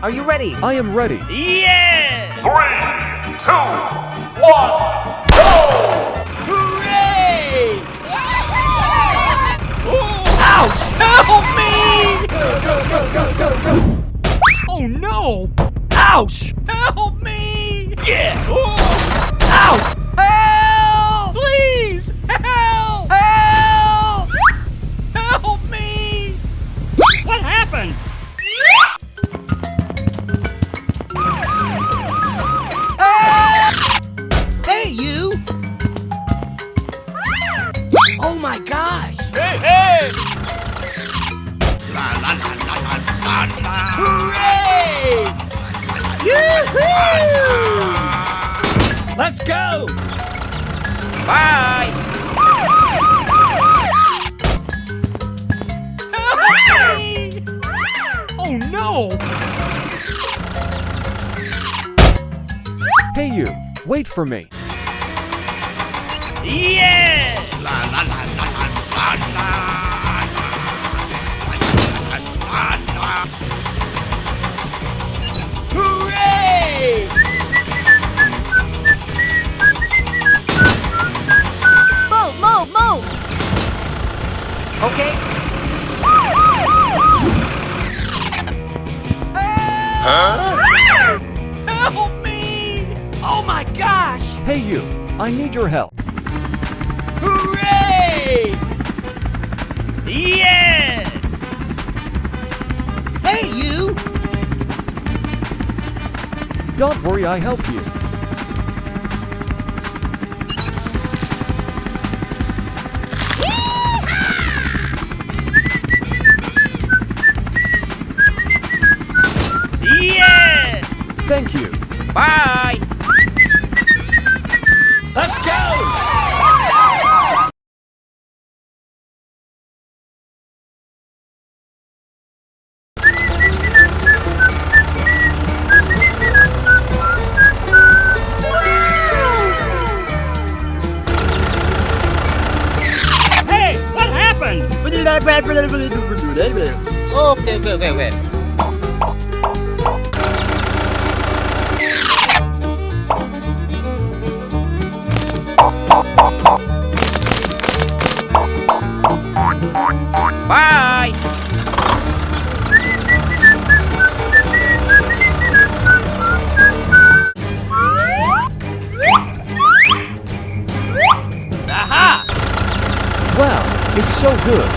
Are you ready? I am ready. Yeah! 3, 2, 1, go! Hooray! Ouch! Help me! Oh no! Ouch! Help me! Yeah! Ouch! Help! Please! Help! Help! Help me! What happened? Hey, you! Oh my gosh! Hey, hey! Hooray! Yoo-hoo! Let's go! Bye! Help me! Oh no! Hey you, wait for me. Yeah! Hooray! Move! Okay. Help me! Oh my gosh! Hey you, I need your help. Hooray! Yes! Hey, you! Don't worry, I help you. Yes! Thank you. Bye! Let's go! Hey, what happened? Okay. Bye! Aha! Wow, it's so good.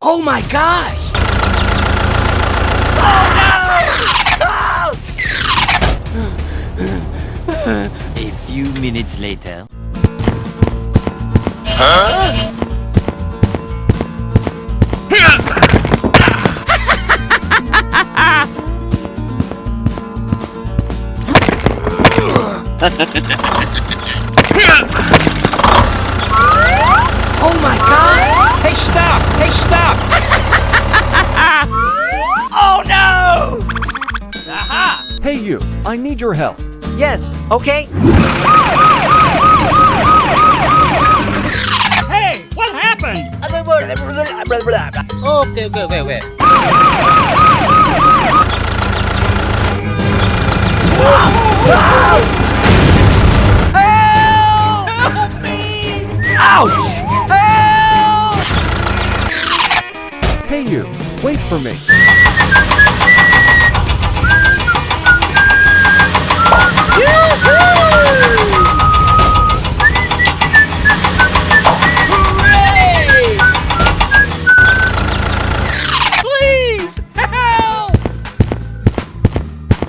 Oh my gosh! A few minutes later. Oh my gosh! Hey, stop! Hey, stop! Oh no! Aha! Hey you, I need your help. Yes, okay. Hey, what happened? Okay. Help! Help me! Ouch! Help! Hey you, wait for me. Hooray! Please help!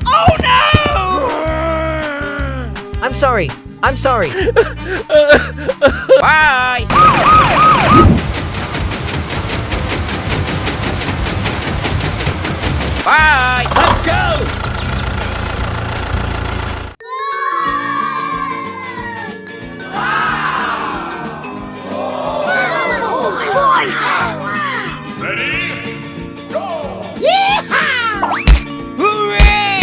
Oh no! I'm sorry. Bye! Bye! Let's go! Ready? Go! Hooray!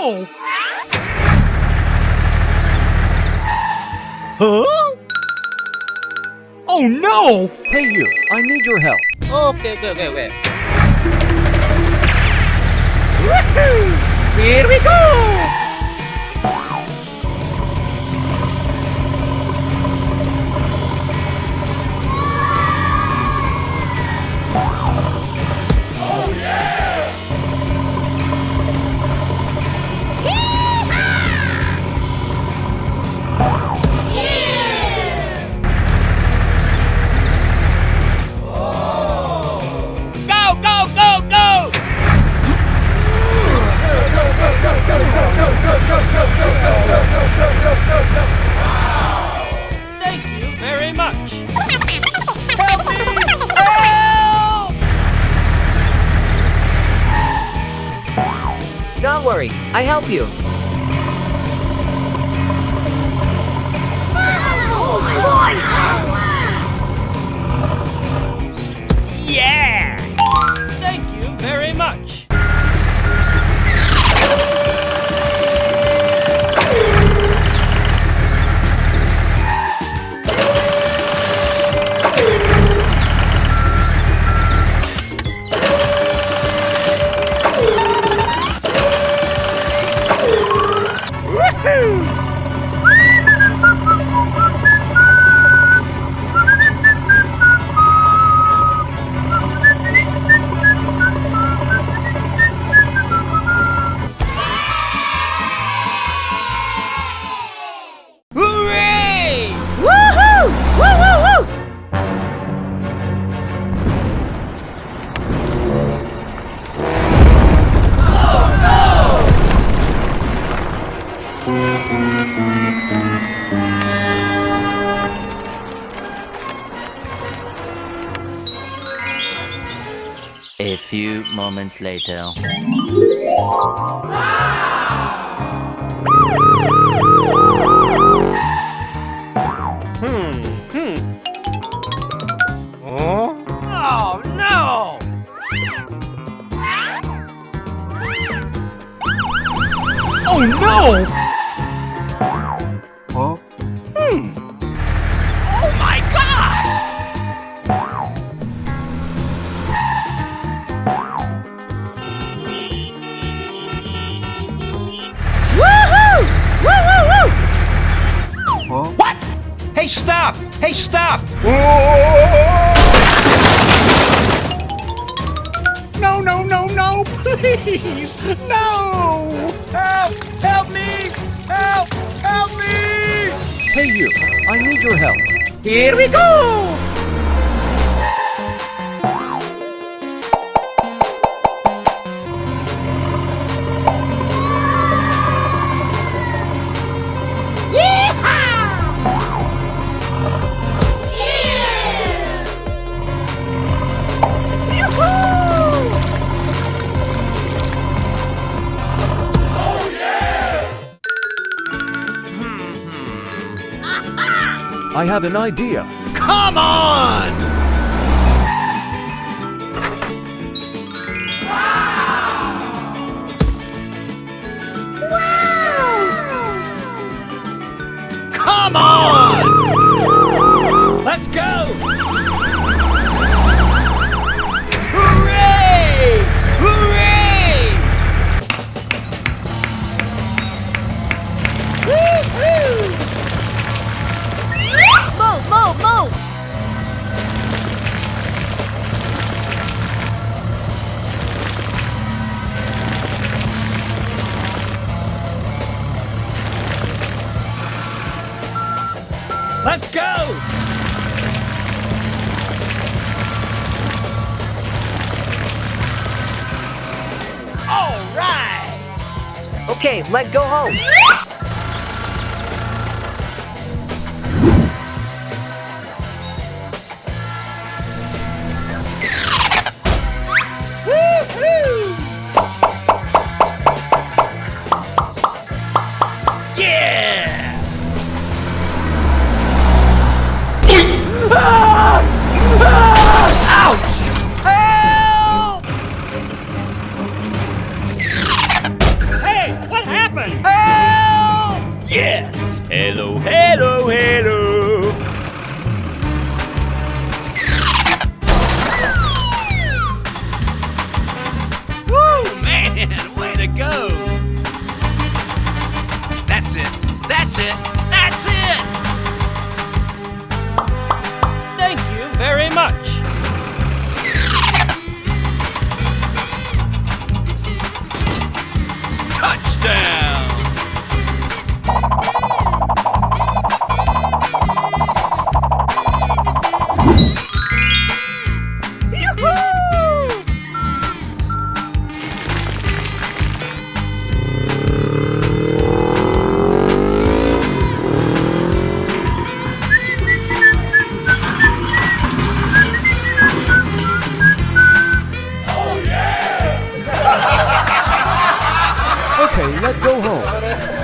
no! Huh? Oh no! Hey you, I need your help. Okay, wait. Here we go! Go, go, go, go! Thank you very much. Help me! Help! Don't worry, I help you. Yeah! Thank you very much. Hooray! Woohoo! Woo woo woo! A few moments later. Oh no! Oh no! Oh my gosh! Woohoo! Woo woo woo! What? Hey, stop! Hey, stop! No, no, no, no! Please! No! Help! Help me! Help! Help me! Hey you, I need your help. Here we go! I have an idea. Come on! Come on! Let's go! Hooray! Hooray! Woo-hoo! Move, move, move! Let's go! All right! Okay, let's go home. Woo-hoo! Yes! Ah! Ah! Ouch! Help! Hey, what happened? Yes! Hello, hello, hello! Woo, man! Way to go! That's it! That's it! That's it! Thank you very much. Touchdown! Okay, let's go home.